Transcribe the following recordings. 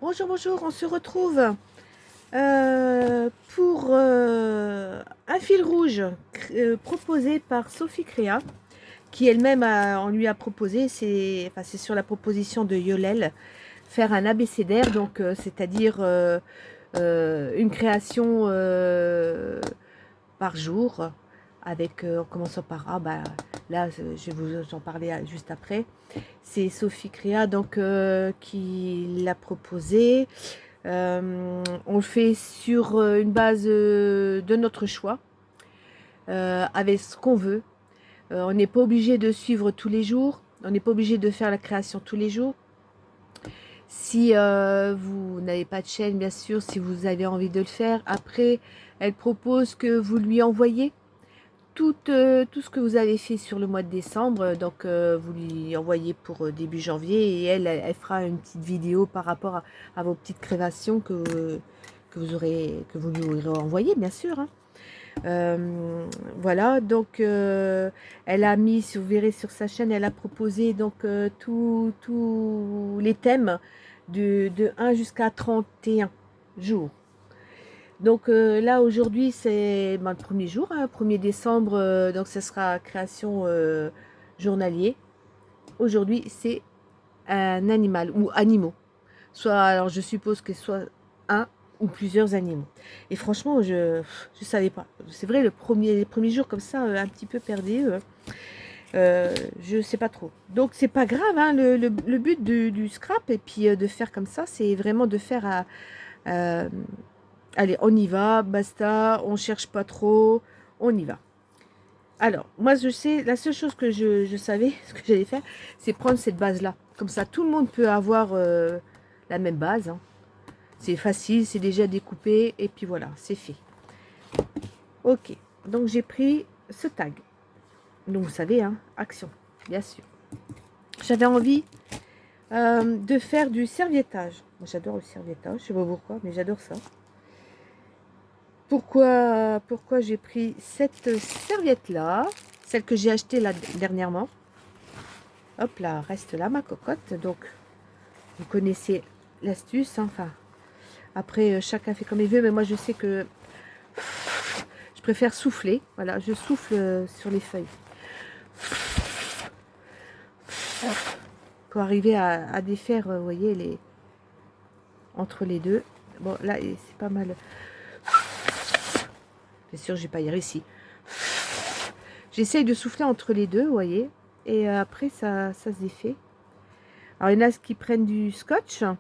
Bonjour, bonjour, on se retrouve pour un fil rouge proposé par Sophie Créa, qui elle-même on lui a proposé, c'est sur la proposition de Yolel, faire un abécédaire, donc c'est-à-dire une création par jour, avec en commençant par A, là je vais vous en parler juste après. C'est Sophie Créa donc qui l'a proposé. On le fait sur une base de notre choix, avec ce qu'on veut. On n'est pas obligé de suivre tous les jours, on n'est pas obligé de faire la création tous les jours. Si vous n'avez pas de chaîne, bien sûr, si vous avez envie de le faire, après, elle propose que vous lui envoyez tout ce que vous avez fait sur le mois de décembre, donc vous lui envoyez pour début janvier, et elle fera une petite vidéo par rapport à vos petites créations que vous lui aurez envoyées, bien sûr, hein. Voilà, donc elle a mis, si vous verrez sur sa chaîne, elle a proposé donc tous les thèmes de 1 jusqu'à 31 jours. Donc là aujourd'hui c'est le premier jour, hein, 1er décembre, donc ce sera création journalier. Aujourd'hui c'est un animal ou animaux. Soit, alors je suppose que soit un ou plusieurs animaux. Et franchement je savais pas. C'est vrai les premiers jours comme ça, un petit peu perdu. Je sais pas trop. Donc c'est pas grave, hein, le but du scrap et puis de faire comme ça, c'est vraiment de faire à allez, on y va, basta, on cherche pas trop, on y va. Alors, moi je sais, la seule chose que je savais, ce que j'allais faire, c'est prendre cette base-là. Comme ça, tout le monde peut avoir la même base, hein. C'est facile, c'est déjà découpé, et puis voilà, c'est fait. Ok, donc j'ai pris ce tag. Donc vous savez, hein, action, bien sûr. J'avais envie de faire du serviettage. Moi j'adore le serviettage, je sais pas pourquoi, mais j'adore ça. Pourquoi j'ai pris cette serviette-là, celle que j'ai achetée là dernièrement. Hop là, reste là ma cocotte. Donc, vous connaissez l'astuce, hein. Enfin, après, chacun fait comme il veut, mais moi, je sais que je préfère souffler. Voilà, je souffle sur les feuilles. Pour arriver à défaire, vous voyez, entre les deux. Bon, là, c'est pas mal. Bien sûr, je vais pas y réussir. J'essaye de souffler entre les deux, vous voyez. Et après, ça se défait. Alors, il y en a qui prennent du scotch. Hop,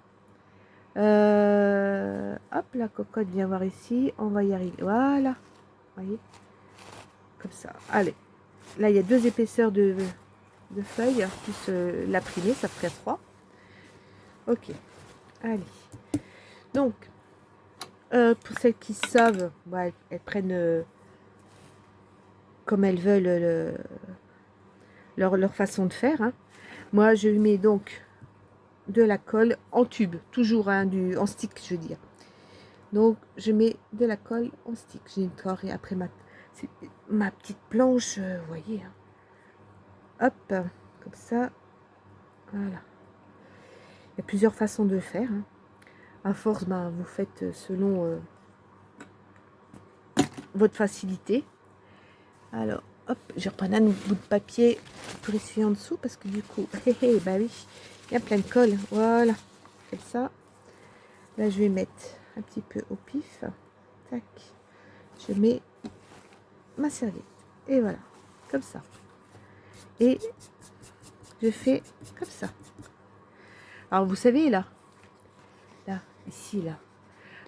la cocotte, viens voir ici. On va y arriver. Voilà. Vous voyez. Comme ça. Allez. Là, il y a 2 épaisseurs de feuilles. Plus l'imprimé, ça ferait 3. Ok. Allez. Donc, pour celles qui savent, elles prennent comme elles veulent leur façon de faire, hein. Moi, je mets donc de la colle en tube. Toujours, hein, en stick, je veux dire. Donc, je mets de la colle en stick. J'ai une carré après ma petite planche, vous voyez, hein. Hop, comme ça. Voilà. Il y a plusieurs façons de le faire, hein. À force, vous faites selon votre facilité. Alors, hop, je reprends un bout de papier pour essuyer en dessous parce que du coup, bah oui, il y a plein de colle. Voilà, comme ça. Là, je vais mettre un petit peu au pif. Tac. Je mets ma serviette. Et voilà, comme ça. Et je fais comme ça. Alors, vous savez, là, ici, là.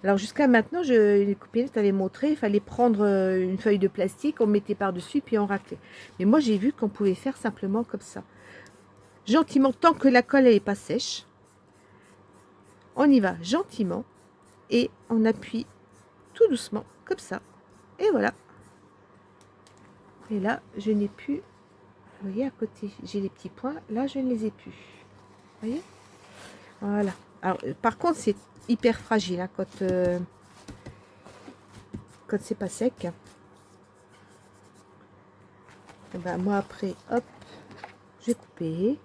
Alors, jusqu'à maintenant, les copines t'avaient montré, il fallait prendre une feuille de plastique, on mettait par-dessus, puis on raclait. Mais moi, j'ai vu qu'on pouvait faire simplement comme ça. Gentiment, tant que la colle n'est pas sèche, on y va gentiment et on appuie tout doucement, comme ça. Et voilà. Et là, je n'ai plus, vous voyez, à côté, j'ai les petits points. Là, je ne les ai plus. Vous voyez? Voilà. Alors, par contre, c'est hyper fragile, hein, quand c'est pas sec. Et ben, moi, après, hop, j'ai coupé.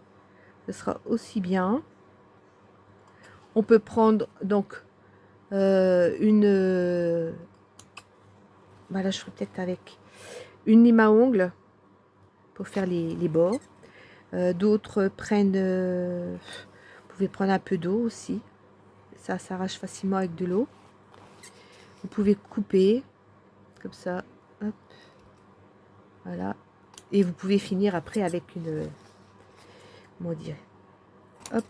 Ce sera aussi bien. On peut prendre donc voilà, je ferai peut-être avec une lime à ongles pour faire les bords. D'autres prennent, vous pouvez prendre un peu d'eau aussi. Ça s'arrache facilement avec de l'eau. Vous pouvez couper comme ça, hop, voilà. Et vous pouvez finir après avec une, comment dire, hop,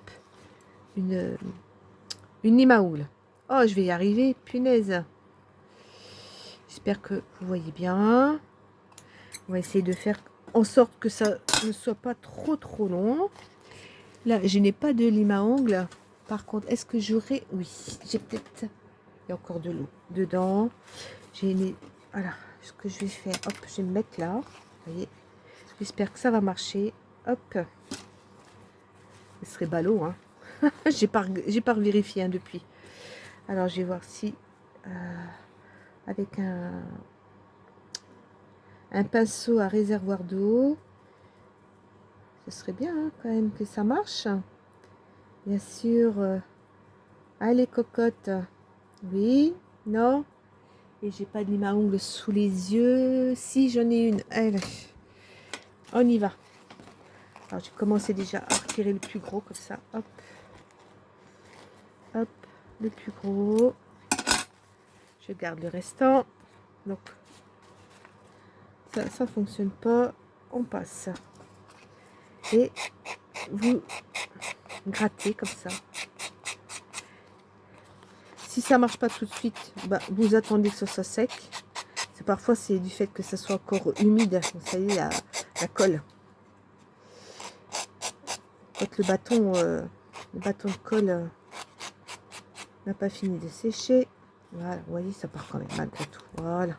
une lime à ongles. Oh, je vais y arriver, punaise. J'espère que vous voyez bien. On va essayer de faire en sorte que ça ne soit pas trop long. Là, je n'ai pas de lime à ongles. Par contre, est-ce que j'aurai... Oui, j'ai peut-être... Il y a encore de l'eau dedans. Voilà, ce que je vais faire. Hop, je vais me mettre là. Vous voyez. J'espère que ça va marcher. Hop. Ce serait ballot, hein. J'ai pas vérifié hein, depuis. Alors, je vais voir si... avec un pinceau à réservoir d'eau. Ce serait bien hein, quand même que ça marche. Bien sûr. Allez, cocotte. Oui, non. Et j'ai pas de lime à ongles sous les yeux. Si, j'en ai une. Allez, on y va. Alors, j'ai commencé déjà à retirer le plus gros comme ça. Hop. Hop, le plus gros. Je garde le restant. Donc, ça fonctionne pas. On passe. Et vous grattez comme ça. Si ça marche pas tout de suite, bah, vous attendez que ce soit sec. Parfois, c'est du fait que ça soit encore humide. Vous savez, la colle. Quand le bâton de colle n'a pas fini de sécher. Voilà, vous voyez, ça part quand même malgré tout. Voilà.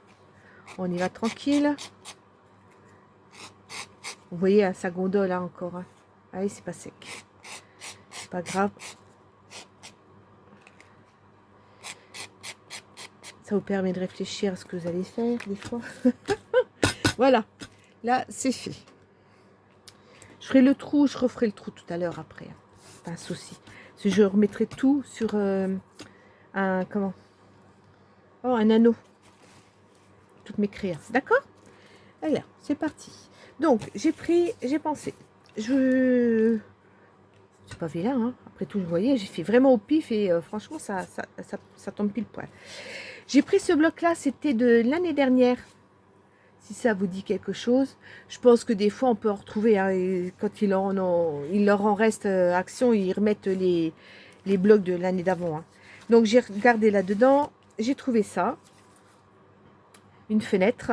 On y va tranquille. Vous voyez, ça gondole là encore. Hein. Allez, c'est pas sec. C'est pas grave. Ça vous permet de réfléchir à ce que vous allez faire des fois. Voilà. Là, c'est fait. Je ferai le trou, je referai le trou tout à l'heure après. Pas un souci. Je remettrai tout sur un anneau. Toutes mes créances. D'accord? Alors, c'est parti. Donc, j'ai pensé. C'est pas vilain, hein. Après tout, vous voyez, j'ai fait vraiment au pif et franchement, ça tombe pile poil. J'ai pris ce bloc-là, c'était de l'année dernière. Si ça vous dit quelque chose, je pense que des fois on peut en retrouver. Hein, et quand il leur en reste action, ils remettent les blocs de l'année d'avant. Hein. Donc j'ai regardé là-dedans, j'ai trouvé ça, une fenêtre.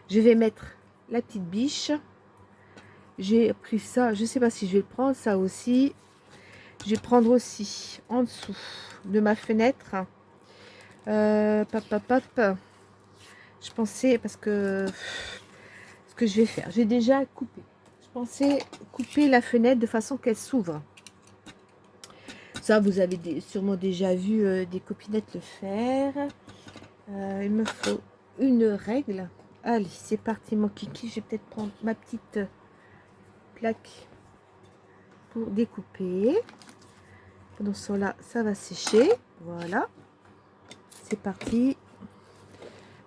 Je vais mettre la petite biche. J'ai pris ça, je ne sais pas si je vais le prendre, ça aussi. Je vais prendre aussi en dessous de ma fenêtre. Je pensais, parce que ce que je vais faire, j'ai déjà coupé. Je pensais couper la fenêtre de façon qu'elle s'ouvre. Ça, vous avez sûrement déjà vu des copinettes le faire. Il me faut une règle. Allez, c'est parti mon kiki. Je vais peut-être prendre ma petite plaque pour découper. Pendant ce temps-là, ça va sécher. Voilà. C'est parti.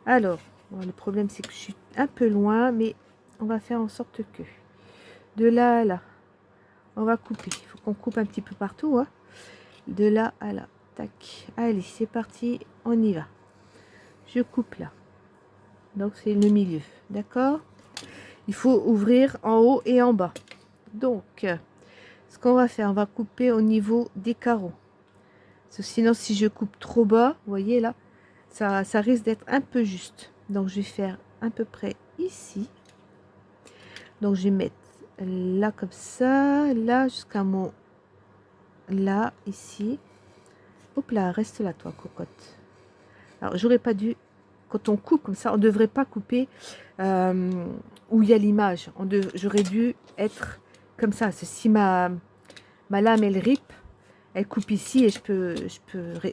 Alors, bon, le problème, c'est que je suis un peu loin, mais on va faire en sorte que de là à là, on va couper. Il faut qu'on coupe un petit peu partout. Hein. De là à là. Tac. Allez, c'est parti. On y va. Je coupe là. Donc, c'est le milieu. D'accord? Il faut ouvrir en haut et en bas. Donc, ce qu'on va faire, on va couper au niveau des carreaux. Parce que sinon, si je coupe trop bas, vous voyez là, ça risque d'être un peu juste. Donc, je vais faire à peu près ici. Donc, je vais mettre là comme ça, là jusqu'à mon... Là, ici. Hop là, reste là, toi, cocotte. Alors, j'aurais pas dû... Quand on coupe comme ça, on ne devrait pas couper où il y a l'image. J'aurais dû être comme ça. Si ma lame, elle rip, elle coupe ici et je peux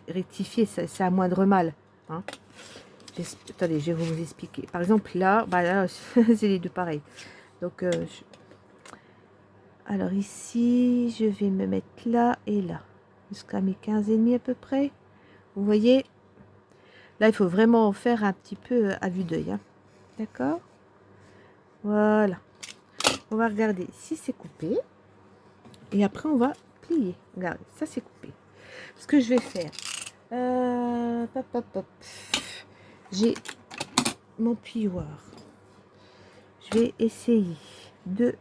rectifier. C'est à moindre mal. Hein. Attendez, je vais vous expliquer. Par exemple, là, bah là c'est les deux pareils. Donc, alors ici, je vais me mettre là et là. jusqu'à mes 15,5 à peu près. Vous voyez, là il faut vraiment faire un petit peu à vue d'œil, hein. D'accord, voilà. On va regarder si c'est coupé et après on va plier. Regardez, ça c'est coupé. Ce que je vais faire, pop, pop, pop. J'ai mon plioir. Je vais essayer de.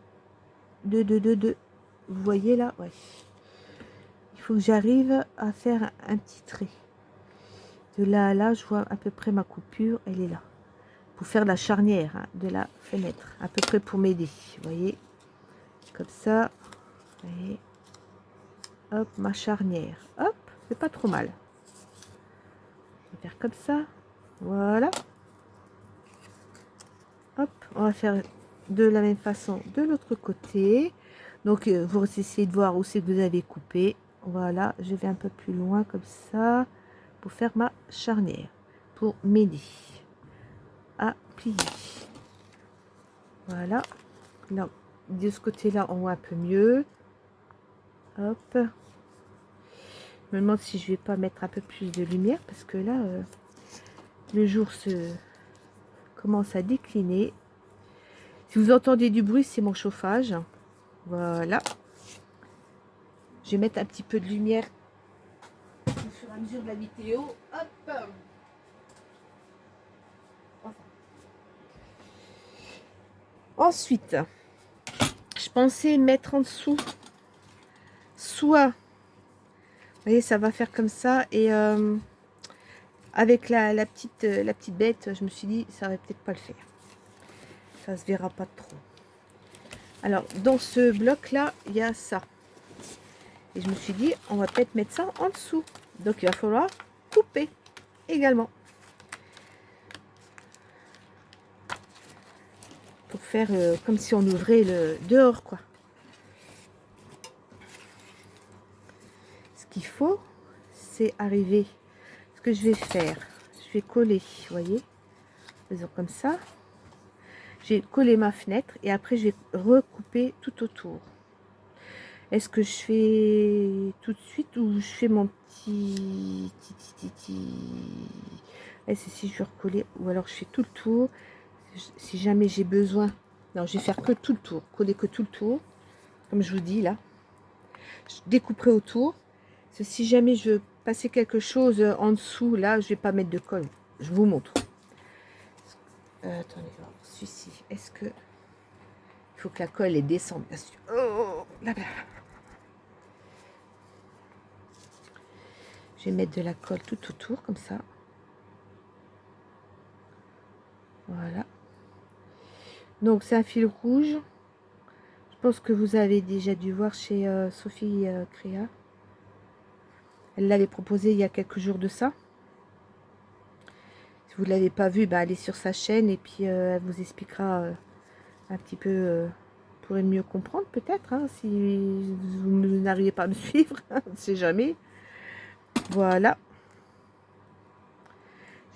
Vous voyez là, ouais. Il faut que j'arrive à faire un petit trait. De là à là, je vois à peu près ma coupure, elle est là. Pour faire la charnière, hein, de la fenêtre, à peu près pour m'aider. Vous voyez, comme ça. Vous voyez. Hop, ma charnière. Hop, c'est pas trop mal. Je vais faire comme ça. Voilà. Hop, on va faire de la même façon de l'autre côté. Donc, vous essayez de voir où c'est que vous avez coupé. Voilà, je vais un peu plus loin comme ça pour faire ma charnière, pour m'aider à plier. Voilà. Là, de ce côté-là, on voit un peu mieux. Hop. Je me demande si je vais pas mettre un peu plus de lumière parce que là, le jour commence à décliner. Si vous entendez du bruit, c'est mon chauffage. Voilà. Je vais mettre un petit peu de lumière au fur et à mesure de la vidéo. Hop. Ensuite, je pensais mettre en dessous, soit, vous voyez, ça va faire comme ça, et avec la petite bête, je me suis dit, ça va peut-être pas le faire. Ça se verra pas trop. Alors, dans ce bloc-là, il y a ça. Et je me suis dit, on va peut-être mettre ça en dessous. Donc, il va falloir couper également. Pour faire comme si on ouvrait le dehors, quoi. Ce qu'il faut, c'est arriver. Ce que je vais faire, je vais coller, vous voyez, faisons comme ça. J'ai collé ma fenêtre et après je vais recouper tout autour. Est-ce que je fais tout de suite ou je fais mon petit c'est si je vais recoller, ou alors je fais tout le tour si jamais j'ai besoin. Non, je vais faire que tout le tour, coller que tout le tour, comme je vous dis là. Je découperai autour. Si jamais je veux passer quelque chose en dessous, là, je vais pas mettre de colle. Je vous montre. Attendez, celui-ci. Est-ce que il faut que la colle elle descende bien sûr. Oh, là, là. Je vais mettre de la colle tout autour comme ça. Voilà. Donc c'est un fil rouge. Je pense que vous avez déjà dû voir chez Sophie Créa. Elle l'avait proposé il y a quelques jours de ça. Si vous ne l'avez pas vu, bah, allez sur sa chaîne et puis elle vous expliquera un petit peu, pourrez mieux comprendre peut-être, hein, si vous n'arrivez pas à me suivre, on ne sait jamais. Voilà.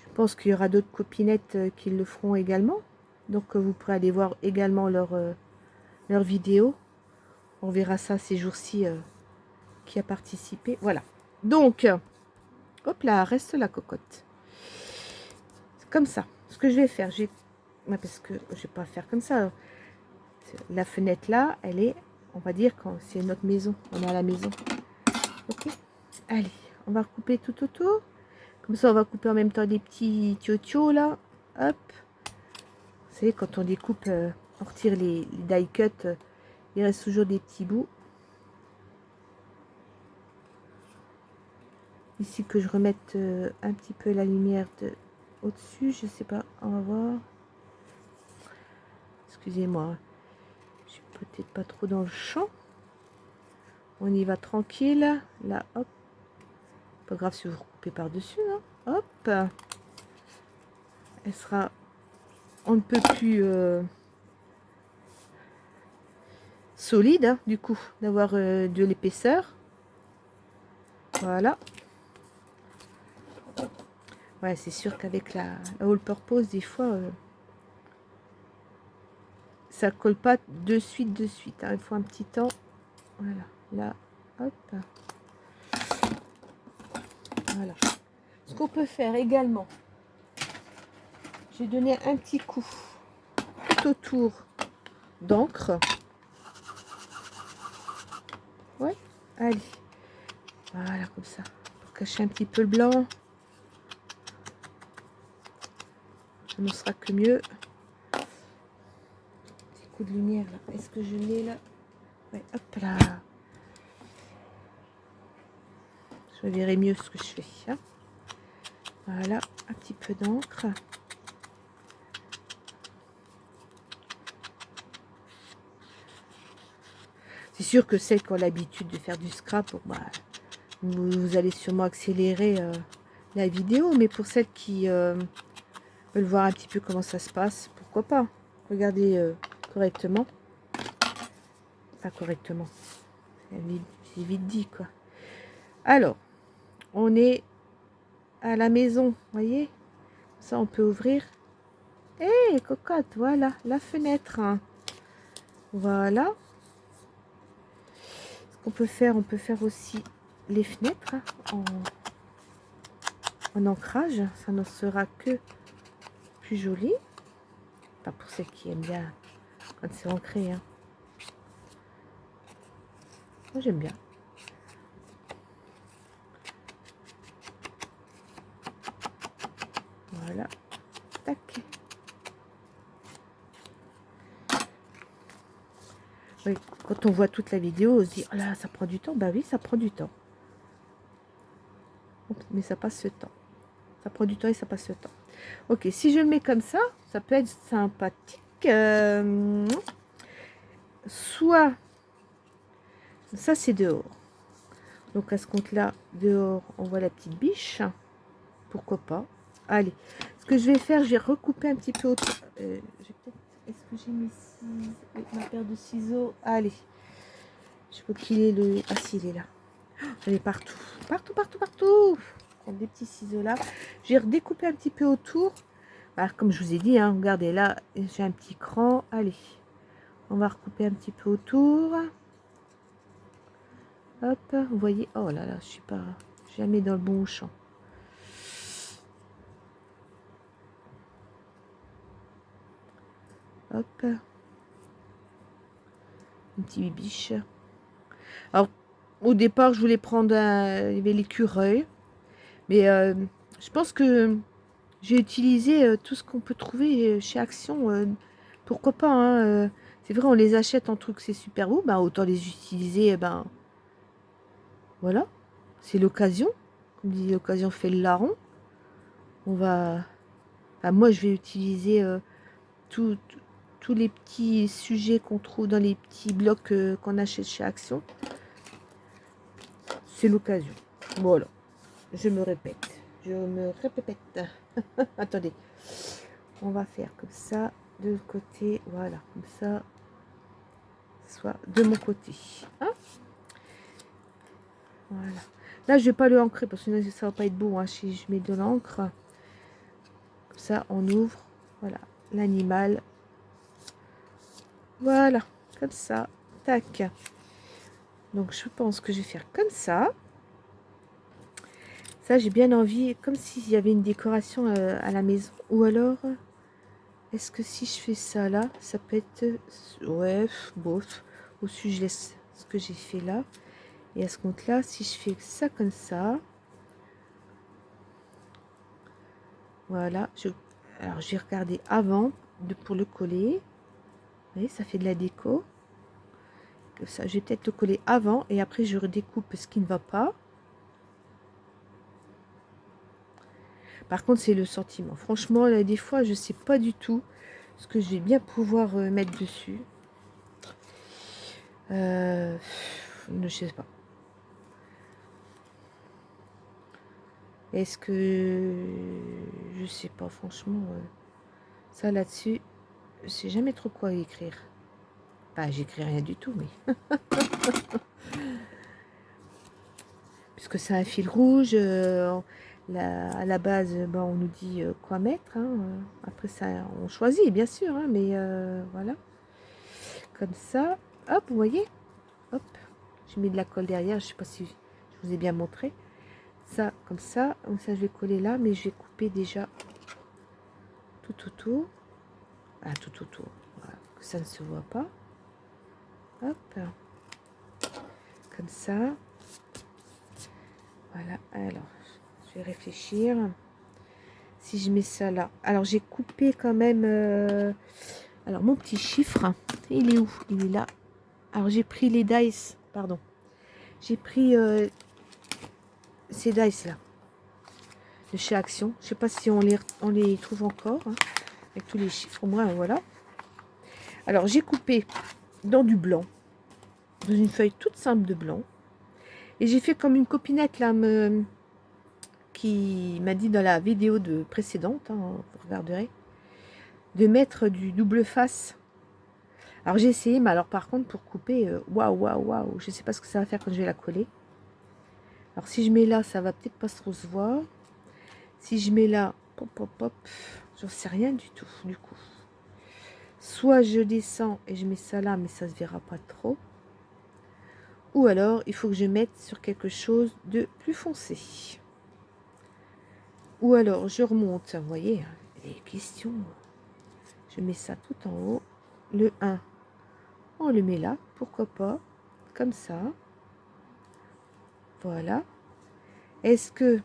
Je pense qu'il y aura d'autres copinettes qui le feront également. Donc vous pourrez aller voir également leur vidéo. On verra ça ces jours-ci qui a participé. Voilà. Donc, hop là, reste la cocotte. C'est comme ça. Ce que je vais faire, parce que je vais pas faire comme ça. La fenêtre là, elle est, on va dire, quand c'est notre maison. On est à la maison. Ok. Allez, on va recouper tout autour. Comme ça, on va couper en même temps des petits tio là. Hop. Vous savez, quand on découpe, on retire les die cut, il reste toujours des petits bouts. Ici, que je remette un petit peu la lumière au-dessus. Je sais pas, on va voir. Excusez-moi. Je suis peut-être pas trop dans le champ. On y va tranquille. Là, hop. Pas grave si vous recoupez par-dessus. Hein. Hop. Elle sera... On ne peut plus... solide, hein, du coup, d'avoir de l'épaisseur. Voilà. Ouais, c'est sûr qu'avec la all purpose, des fois, ça colle pas de suite, hein. Il faut un petit temps. Voilà, là, hop. Voilà. Ce qu'on peut faire également, j'ai donné un petit coup tout autour d'encre. Ouais, allez. Voilà, comme ça. Pour cacher un petit peu le blanc. Ça ne sera que mieux. Petit coup de lumière là. Est-ce que je l'ai là? Ouais, hop là. Je verrai mieux ce que je fais. Hein. Voilà, un petit peu d'encre. C'est sûr que celles qui ont l'habitude de faire du scrap, bon, bah, vous allez sûrement accélérer la vidéo. Mais pour celles qui veulent voir un petit peu comment ça se passe, pourquoi pas. Regardez correctement. Pas correctement. C'est vite dit, quoi. Alors, on est à la maison, voyez. Ça, on peut ouvrir. Hé, cocotte, voilà, la fenêtre. Hein. Voilà. Ce qu'on peut faire, on peut faire aussi les fenêtres hein, en ancrage. Ça ne sera que plus joli. Pas pour celles qui aiment bien quand c'est ancré. Hein. Moi, j'aime bien. Voilà. Tac. Oui, quand on voit toute la vidéo, on se dit, oh là, ça prend du temps. Bah oui, ça prend du temps. Mais ça passe ce temps. Ça prend du temps et ça passe le temps. Ok, si je le mets comme ça peut être sympathique. Soit, ça c'est dehors. Donc à ce compte-là, dehors, on voit la petite biche. Pourquoi pas. Allez, ce que je vais faire, je vais recouper un petit peu autour. Est-ce que j'ai mis ma paire de ciseaux? Allez, je peux qu'il est le... Ah si, il est là. Elle est partout. Partout, partout, partout. Des petits ciseaux là. Je vais redécouper un petit peu autour. Alors, comme je vous ai dit, hein, regardez là, j'ai un petit cran. Allez, on va recouper un petit peu autour. Hop, vous voyez. Oh là là, je suis pas jamais dans le bon champ. Hop. Un petit bibiche. Alors, au départ, je voulais prendre il y avait l'écureuil. Mais je pense que j'ai utilisé tout ce qu'on peut trouver chez Action. Pourquoi pas, hein, c'est vrai, on les achète en truc, c'est super beau. Ben, autant les utiliser, ben, voilà. C'est l'occasion. Comme dit, l'occasion fait le larron. On va... Enfin, moi, je vais utiliser tous les petits sujets qu'on trouve dans les petits blocs qu'on achète chez Action. C'est l'occasion. Voilà. Je me répète. Je me répète. Attendez. On va faire comme ça. De l'autre côté. Voilà. Comme ça. Soit de mon côté. Hein, voilà. Là, je vais pas le ancrer parce que sinon, ça va pas être beau hein, si je mets de l'encre. Comme ça, on ouvre. Voilà. L'animal. Voilà. Comme ça. Tac. Donc, je pense que je vais faire comme ça. Ça, j'ai bien envie, comme s'il y avait une décoration à la maison. Ou alors, est-ce que si je fais ça là, ça peut être... Ouais, bof. Au-dessus, je laisse ce que j'ai fait là. Et à ce compte-là, si je fais ça comme ça... Voilà. Alors, je vais regarder avant pour le coller. Vous voyez, ça fait de la déco. Ça, je vais peut-être le coller avant. Et après, je redécoupe ce qui ne va pas. Par contre, c'est le sentiment. Franchement, là, des fois, je ne sais pas du tout ce que je vais bien pouvoir mettre dessus. Je sais pas. Est-ce que... Je sais pas, franchement. Ça, là-dessus, je sais jamais trop quoi écrire. Bah, j'écris rien du tout, mais... Puisque c'est un fil rouge... à la base, ben, on nous dit quoi mettre. Hein. Après, ça, on choisit, bien sûr. Hein, mais voilà. Comme ça. Hop, vous voyez. Hop. J'ai mis de la colle derrière. Je sais pas si je vous ai bien montré. ça comme ça. Donc ça, je vais coller là, mais je vais couper déjà tout autour. Ah, tout autour. Voilà, que ça ne se voit pas. Hop. Comme ça. Voilà. Alors, je vais réfléchir. Si je mets ça là. Alors, j'ai coupé quand même... alors, mon petit chiffre, il est où? Il est là. Alors, j'ai pris les dice. Pardon. J'ai pris ces dice là. De chez Action. Je sais pas si on les trouve encore. Hein, avec tous les chiffres. Au moins, voilà. Alors, j'ai coupé dans du blanc. Dans une feuille toute simple de blanc. Et j'ai fait comme une copinette là, qui m'a dit dans la vidéo précédente, hein, vous regarderez, de mettre du double face. Alors j'ai essayé, mais alors par contre pour couper, waouh, waouh, waouh, je sais pas ce que ça va faire quand je vais la coller. Alors si je mets là, ça va peut-être pas trop se voir. Si je mets là, pop, pop, pop, j'en sais rien du tout, du coup. Soit je descends et je mets ça là, mais ça se verra pas trop. Ou alors, il faut que je mette sur quelque chose de plus foncé. Ou alors, je remonte, vous voyez, les questions. Je mets ça tout en haut. Le 1, on le met là, pourquoi pas, comme ça. Voilà. Est-ce que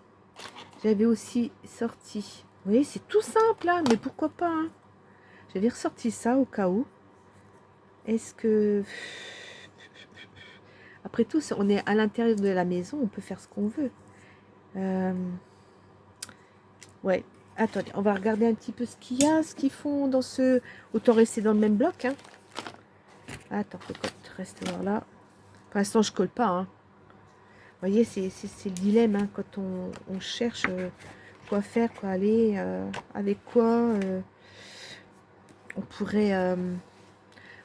j'avais aussi sorti... Vous voyez, c'est tout simple, là, mais pourquoi pas, hein. J'avais ressorti ça au cas où. Est-ce que... Après tout, on est à l'intérieur de la maison, on peut faire ce qu'on veut. Ouais. Attendez, on va regarder un petit peu ce qu'il y a, ce qu'ils font dans ce... Autant rester dans le même bloc, hein. Attends, cocotte, reste voir là. Pour l'instant, je colle pas, hein. Vous voyez, c'est le dilemme, hein, quand on cherche quoi faire, quoi aller, avec quoi on pourrait... vous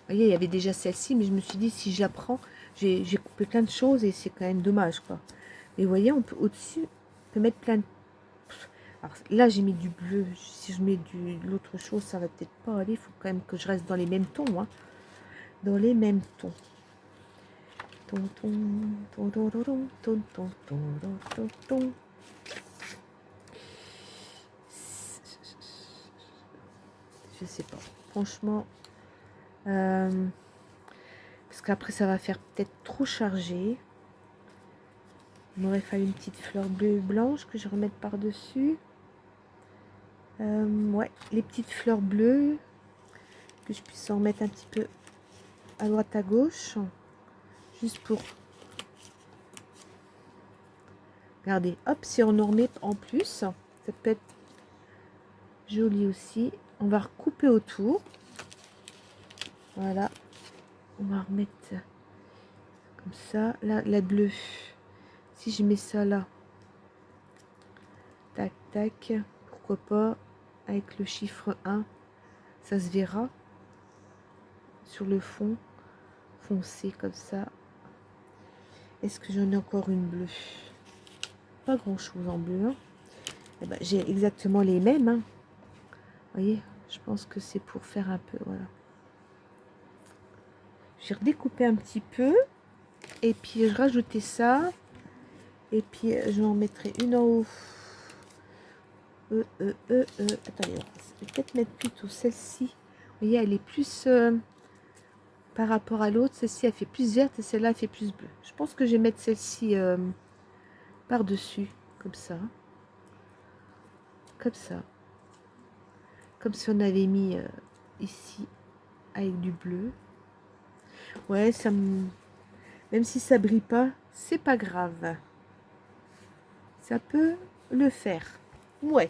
voyez, il y avait déjà celle-ci, mais je me suis dit, si je la prends, j'ai coupé plein de choses et c'est quand même dommage, quoi. Mais vous voyez, on peut au-dessus, on peut mettre plein de... Alors là, j'ai mis du bleu. Si je mets de l'autre chose, ça va peut-être pas aller. Il faut quand même que je reste dans les mêmes tons, hein. Dans les mêmes tons. Je sais pas. Franchement, parce qu'après ça va faire peut-être trop chargé. Il m'aurait fallu une petite fleur bleue et blanche que je remette par-dessus. Ouais, les petites fleurs bleues, que je puisse en mettre un petit peu à droite à gauche, juste pour... Regardez, hop, si on en remet en plus, ça peut être joli aussi. On va recouper autour. Voilà. On va remettre comme ça. Là, la bleue. Si je mets ça là. Tac, tac. Pourquoi pas. Avec le chiffre 1. Ça se verra. Sur le fond. Foncé comme ça. Est-ce que j'en ai encore une bleue? Pas grand chose en bleu. Hein. Eh ben, j'ai exactement les mêmes. Hein. Vous voyez, je pense que c'est pour faire un peu. Voilà. J'ai redécoupé un petit peu. Et puis je rajoutais ça. Et puis je m'en mettrai une en haut. Attendez, je vais peut-être mettre plutôt celle-ci. Vous voyez, elle est plus par rapport à l'autre. Celle-ci, elle fait plus verte et celle-là, elle fait plus bleue. Je pense que je vais mettre celle-ci par-dessus, comme ça. Comme ça. Comme si on avait mis ici avec du bleu. Ouais, ça me... Même si ça brille pas, c'est pas grave. Ça peut le faire. Ouais.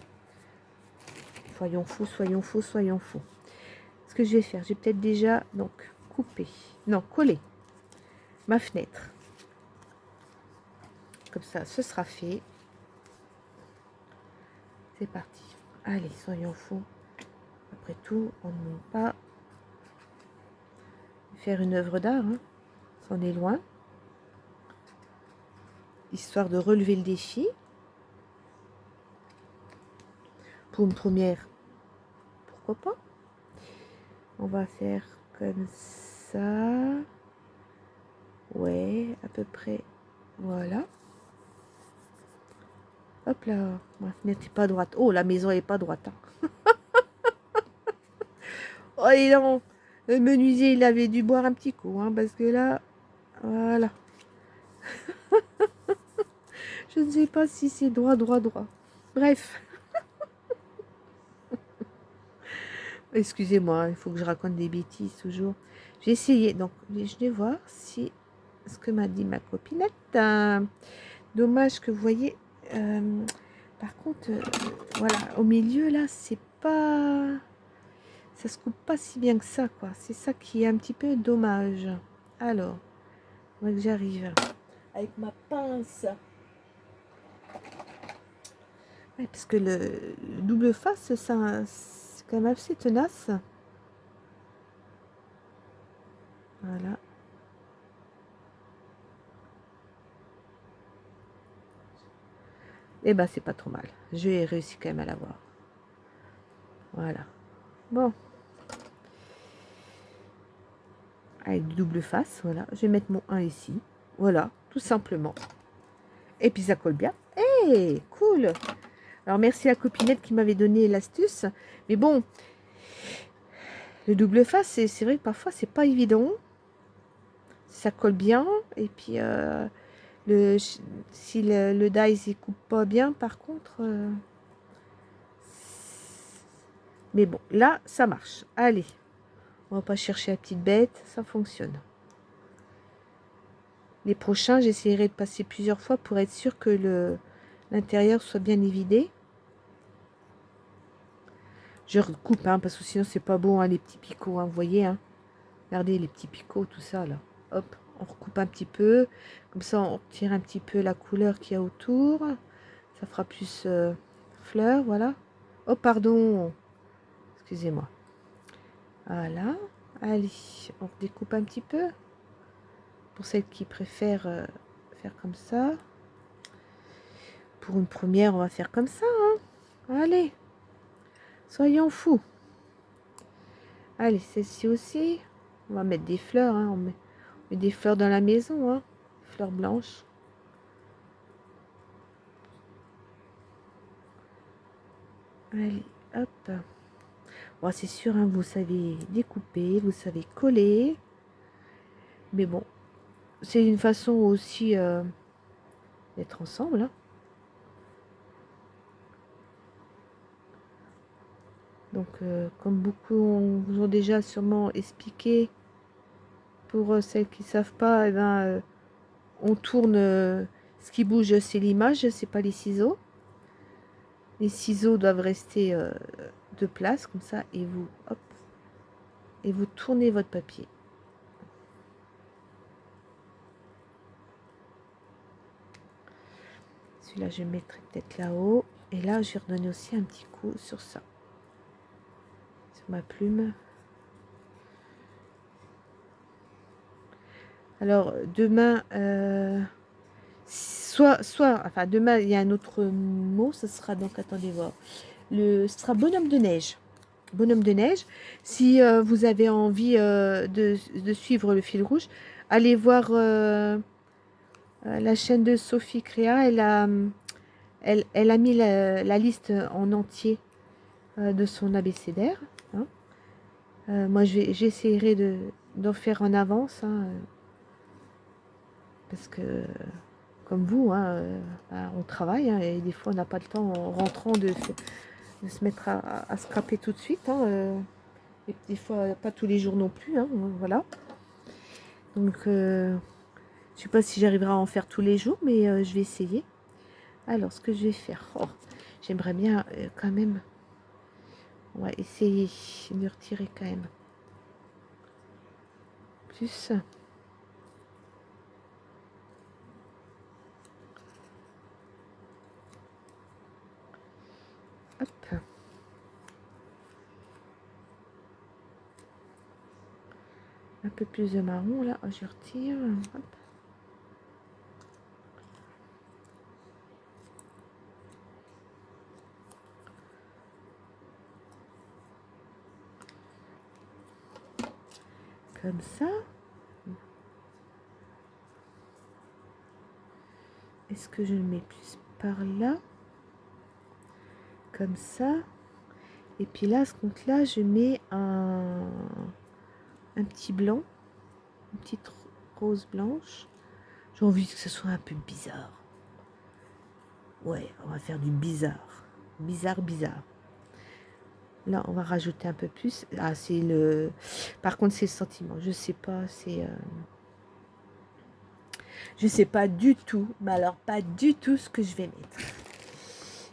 Soyons fous, soyons fous, soyons fous. Ce que je vais faire, j'ai peut-être déjà donc coupé, non coller ma fenêtre. Comme ça, ce sera fait. C'est parti. Allez, soyons fous. Après tout, on ne peut pas faire une œuvre d'art. Hein. C'en est loin. Histoire de relever le défi. Pour une première, pourquoi pas. On va faire comme ça. Ouais, à peu près. Voilà. Hop là, ma fenêtre n'est pas droite. Oh, la maison est pas droite. Hein. Oh, et non, le menuisier, il avait dû boire un petit coup, hein, parce que là, voilà. Je ne sais pas si c'est droit. Bref, excusez-moi, il faut que je raconte des bêtises toujours. J'ai essayé, donc je vais voir si ce que m'a dit ma copinette. Dommage que vous voyez. Par contre, voilà, au milieu là, c'est pas, ça se coupe pas si bien que ça, quoi. C'est ça qui est un petit peu dommage. Alors, moi que j'arrive avec ma pince. Ouais, parce que le double face, ça, c'est quand même assez tenace. Voilà. Et ben c'est pas trop mal. J'ai réussi quand même à l'avoir. Voilà. Bon. Avec double face, voilà. Je vais mettre mon 1 ici. Voilà, tout simplement. Et puis ça colle bien. Hey, cool. Alors merci à la copinette qui m'avait donné l'astuce. Mais bon, le double face, c'est vrai que parfois c'est pas évident. Ça colle bien. Et puis si le dies il coupe pas bien, par contre. Mais bon, là ça marche. Allez, on va pas chercher la petite bête, ça fonctionne. Les prochains, j'essaierai de passer plusieurs fois pour être sûr que l'intérieur soit bien évidé. Je recoupe, hein, parce que sinon c'est pas bon, hein, les petits picots, hein, vous voyez, hein. Regardez les petits picots, tout ça là. Hop, on recoupe un petit peu. Comme ça, on retire un petit peu la couleur qu'il y a autour. Ça fera plus fleur, voilà. Oh, pardon. Excusez-moi. Voilà. Allez, on découpe un petit peu. Pour celles qui préfèrent faire comme ça. Pour une première, on va faire comme ça, hein. Allez. Soyons fous. Allez, celle-ci aussi. On va mettre des fleurs, hein. On met des fleurs dans la maison, hein. Fleurs blanches. Allez, hop. Bon, c'est sûr, hein, vous savez découper, vous savez coller. Mais bon, c'est une façon aussi d'être ensemble, hein. Donc, comme beaucoup vous ont déjà sûrement expliqué, pour celles qui ne savent pas, eh ben, on tourne, ce qui bouge, c'est l'image, c'est pas les ciseaux. Les ciseaux doivent rester de place, comme ça, et vous, hop, et vous tournez votre papier. Celui-là, je mettrai peut-être là-haut. Et là, je vais redonner aussi un petit coup sur ça. Sur ma plume. Alors, demain, enfin, demain, il y a un autre mot. Ce sera donc, attendez voir. Ce sera bonhomme de neige. Bonhomme de neige. Si vous avez envie de suivre le fil rouge, allez voir la chaîne de Sophie Créa. Elle a mis la liste en entier de son abécédaire. Hein. Moi, j'essaierai d'en faire en avance. Hein, parce que, comme vous, hein, on travaille. Hein, et des fois, on n'a pas le temps, en rentrant, de se mettre à scraper tout de suite. Hein, et des fois, pas tous les jours non plus. Hein, voilà. Donc, je ne sais pas si j'arriverai à en faire tous les jours, mais je vais essayer. Alors, ce que je vais faire, j'aimerais bien quand même, on va essayer de retirer quand même plus. Hop. Un peu plus de marron là, je retire. Hop. Comme ça. Est-ce que je le mets plus par là? comme ça. Et puis là, à ce compte-là, je mets un petit blanc, une petite rose blanche. J'ai envie que ce soit un peu bizarre. Ouais, on va faire du bizarre. Bizarre, bizarre. Là, on va rajouter un peu plus. Ah, c'est le... Par contre, c'est le sentiment. Je sais pas, c'est... Je sais pas du tout. Mais alors, pas du tout ce que je vais mettre.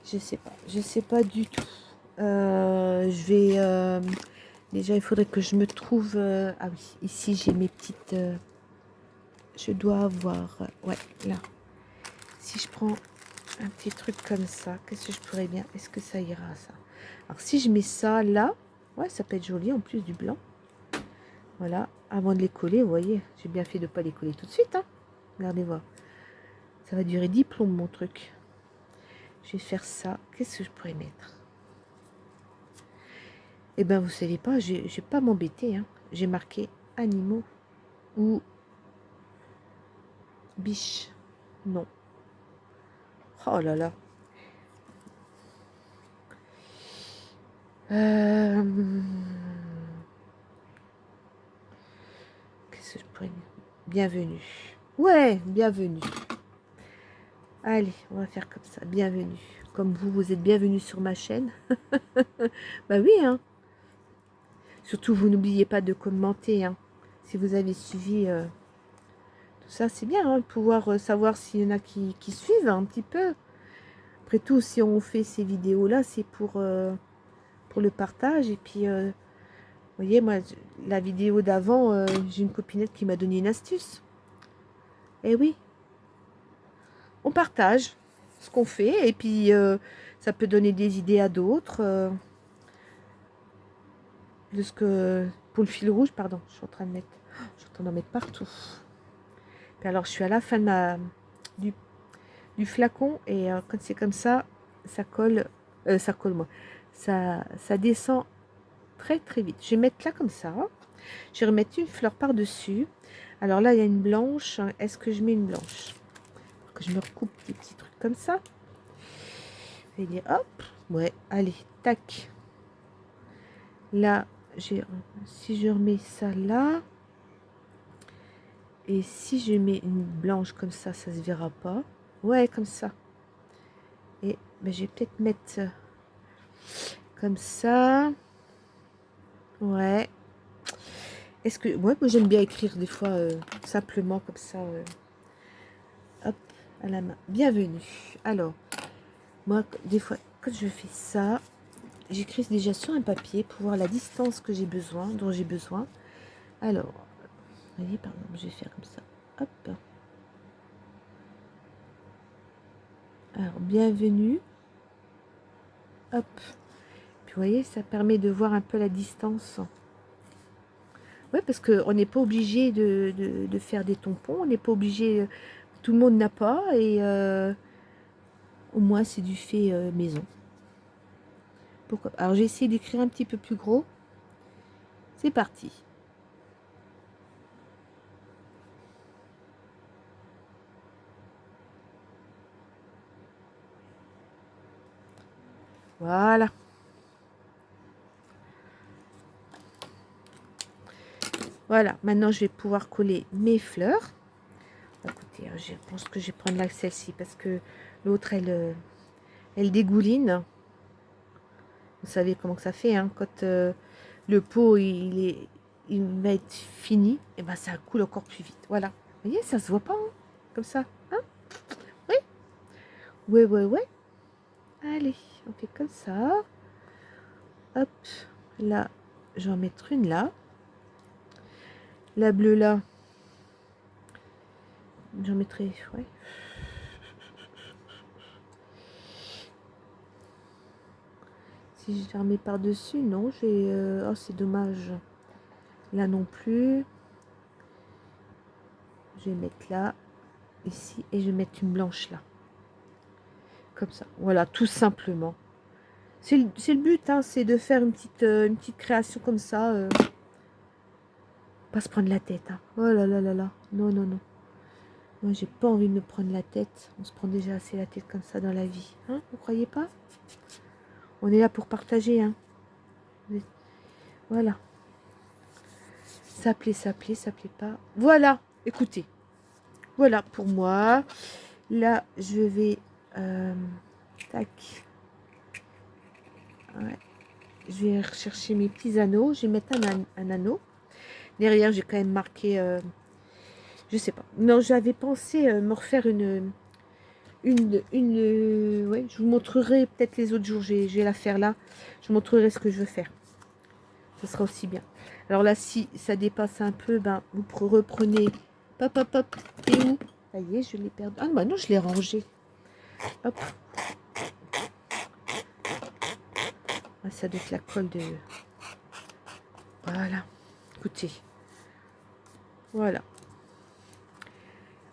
Je sais pas. Je sais pas du tout. Je vais... Déjà, il faudrait que je me trouve... Ah oui, ici, j'ai mes petites... Je dois avoir... Ouais, là. Si je prends un petit truc comme ça, qu'est-ce que je pourrais bien... Est-ce que ça ira, ça? Alors, si je mets ça là... Ouais, ça peut être joli, en plus du blanc. Voilà. Avant de les coller, vous voyez, j'ai bien fait de ne pas les coller tout de suite. Hein. Regardez voir. Ça va durer 10 plombs, mon truc. Je vais faire ça. Qu'est-ce que je pourrais mettre? Eh bien, vous savez pas, je vais pas m'embêter. Hein. J'ai marqué animaux ou biche. Non. Oh là là. Qu'est-ce que je pourrais dire? Bienvenue. Ouais, bienvenue. Allez, on va faire comme ça. Bienvenue. Comme vous, vous êtes bienvenue sur ma chaîne. Bah oui, hein. Surtout, vous n'oubliez pas de commenter. Hein. Si vous avez suivi tout ça, c'est bien hein, de pouvoir savoir s'il y en a qui suivent un petit peu. Après tout, si on fait ces vidéos-là, c'est pour le partage. Et puis, vous voyez, moi, la vidéo d'avant, j'ai une copinette qui m'a donné une astuce. Eh oui, on partage ce qu'on fait. Et puis, ça peut donner des idées à d'autres. De ce que... Pour le fil rouge, pardon, je suis en train de mettre... Je suis en train d'en mettre partout. Puis alors, je suis à la fin de du flacon. Et quand c'est comme ça, ça colle... ça colle, moi. Ça descend très, très vite. Je vais mettre là comme ça. Je vais remettre une fleur par-dessus. Alors là, il y a une blanche. Est-ce que je mets une blanche? Que je me recoupe des petits trucs comme ça. Je vais dire, hop. Ouais, allez, tac. Là, si je remets ça là... Et si je mets une blanche comme ça se verra pas. Ouais, comme ça. Et ben, je vais peut-être mettre comme ça. Ouais. Est-ce que... Ouais, moi j'aime bien écrire des fois simplement comme ça. Hop, à la main. Bienvenue. Alors, moi, des fois, quand je fais ça, j'écris déjà sur un papier pour voir la distance que j'ai besoin, dont j'ai besoin. Alors, vous voyez, par exemple, je vais faire comme ça. Hop. Alors, bienvenue. Hop. Puis, vous voyez, ça permet de voir un peu la distance. Oui, parce qu'on n'est pas obligé de faire des tampons. On n'est pas obligé... Tout le monde n'a pas. Et au moins, c'est du fait maison. Pourquoi? Alors, j'ai essayé d'écrire un petit peu plus gros. C'est parti. Voilà. Voilà. Maintenant, je vais pouvoir coller mes fleurs. Écoutez, je pense que je vais prendre celle-ci parce que l'autre, elle dégouline. Vous savez comment que ça fait, hein, quand le pot, il va être fini, et ben ça coule encore plus vite. Voilà. Vous voyez, ça se voit pas, hein, comme ça. Hein? Oui. Ouais, ouais, ouais. Allez, on fait comme ça. Hop. Là, je vais en mettre une là. La bleue là. J'en mettrai, ouais. Si je la remets par-dessus, non, j'ai... oh, c'est dommage. Là non plus. Je vais mettre là, ici, et je vais mettre une blanche là. Comme ça. Voilà, tout simplement. C'est le but, hein, c'est de faire une petite création comme ça. Pas se prendre la tête. Hein. Oh là là là là. Non, non, non. Moi, j'ai pas envie de me prendre la tête. On se prend déjà assez la tête comme ça dans la vie. Hein, vous croyez pas? On est là pour partager, hein. Voilà. Ça plaît, ça plaît, ça plaît pas. Voilà, écoutez. Voilà pour moi. Là, je vais... tac. Ouais. Je vais rechercher mes petits anneaux. Je vais mettre un anneau. Derrière, j'ai quand même marqué... je sais pas. Non, j'avais pensé me refaire ouais, je vous montrerai peut-être les autres jours. Je vais la faire là. Je vous montrerai ce que je veux faire. Ce sera aussi bien. Alors là, si ça dépasse un peu, ben, vous reprenez. Hop, hop, hop. Et où? Ça y est, je l'ai perdu. Ah, bah non, je l'ai rangé. Hop. Ah, ça doit être la colle de... Voilà. Écoutez. Voilà.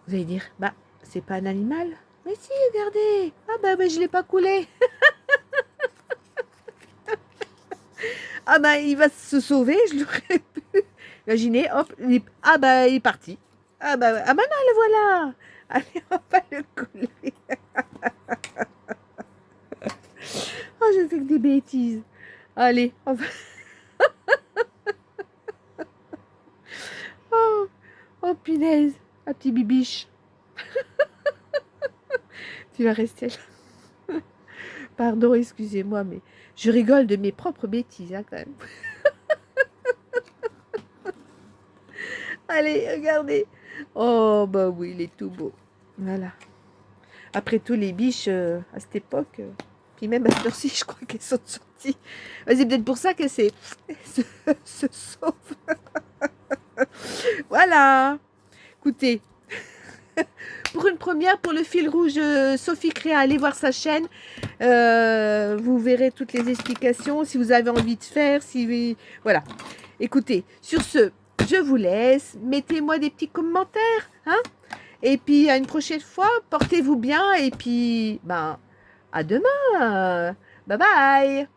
Vous allez dire, bah, c'est pas un animal. Mais si, regardez. Ah, bah, je l'ai pas coulé. Ah, bah, il va se sauver, je l'aurais pu. Imaginez, hop, ah, bah, il est parti. Ah, bah, non, le voilà. Allez, on va le couler. Oh, je fais que des bêtises. Allez, on va... Oh, oh, punaise. Un petit bibiche. Tu vas rester là. Pardon, excusez-moi, mais je rigole de mes propres bêtises, hein, quand même. Allez, regardez. Oh, bah oui, il est tout beau. Voilà. Après tout, les biches, à cette époque, puis même à cette heure-ci, je crois qu'elles sont sorties. C'est peut-être pour ça qu'elles se sauvent. Voilà. Écoutez, pour une première, pour le fil rouge Sophie Créa, allez voir sa chaîne. Vous verrez toutes les explications. Si vous avez envie de faire, si... Voilà. Écoutez, sur ce, je vous laisse. Mettez-moi des petits commentaires. Hein, et puis, à une prochaine fois, portez-vous bien. Et puis, ben, à demain. Bye bye.